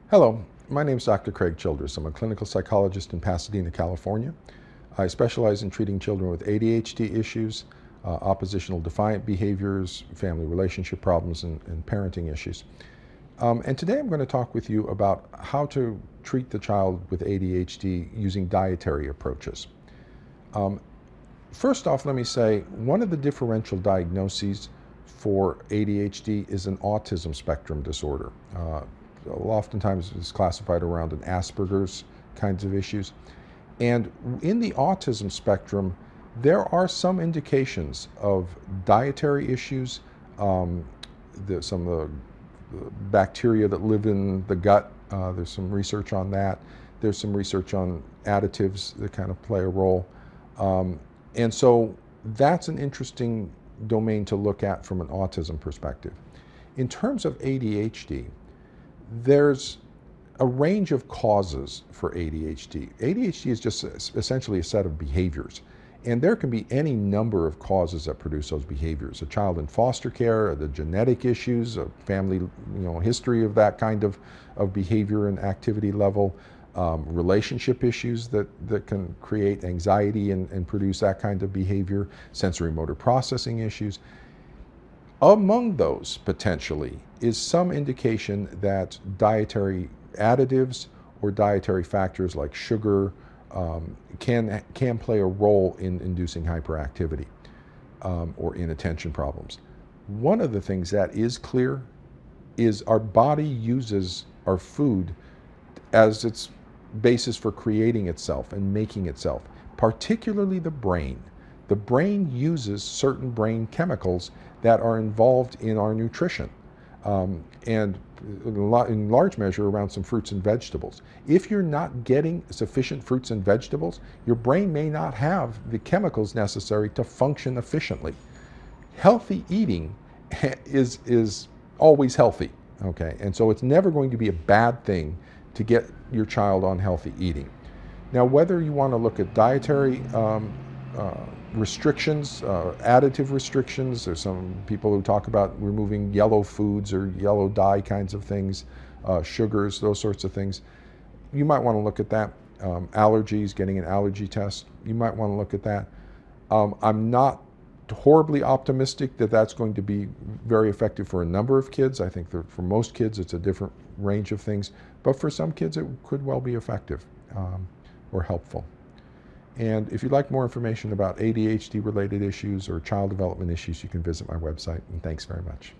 Hello, my name is Dr. Craig Childress. I'm a clinical psychologist in Pasadena, California. I specialize in treating children with ADHD issues, oppositional defiant behaviors, family relationship problems, and parenting issues. And today I'm going to talk with you about how to treat the child with ADHD using dietary approaches. First off, let me say one of the differential diagnoses for ADHD is an autism spectrum disorder. Oftentimes it's classified around an Asperger's kinds of issues. And in the autism spectrum, there are some indications of dietary issues, some of the bacteria that live in the gut. There's some research on that. There's some research on additives that kind of play a role. And so that's an interesting domain to look at from an autism perspective. In terms of ADHD, there's a range of causes for ADHD. ADHD is just essentially a set of behaviors, and there can be any number of causes that produce those behaviors. A child in foster care, the genetic issues, a family history of that kind of behavior and activity level, relationship issues that can create anxiety and produce that kind of behavior, sensory motor processing issues. Among those, potentially, is some indication that dietary additives or dietary factors like sugar can play a role in inducing hyperactivity or inattention problems. One of the things that is clear is our body uses our food as its basis for creating itself and making itself, particularly the brain. The brain uses certain brain chemicals that are involved in our nutrition, and in large measure around some fruits and vegetables. If you're not getting sufficient fruits and vegetables, your brain may not have the chemicals necessary to function efficiently. Healthy eating is always healthy, okay? And so it's never going to be a bad thing to get your child on healthy eating. Now, whether you want to look at dietary restrictions, additive restrictions. There's some people who talk about removing yellow foods or yellow dye kinds of things, sugars, those sorts of things. You might want to look at that. Allergies, getting an allergy test, you might want to look at that. I'm not horribly optimistic that that's going to be very effective for a number of kids. I think that for most kids it's a different range of things, but for some kids it could well be effective or helpful. And if you'd like more information about ADHD-related issues or child development issues, you can visit my website. And thanks very much.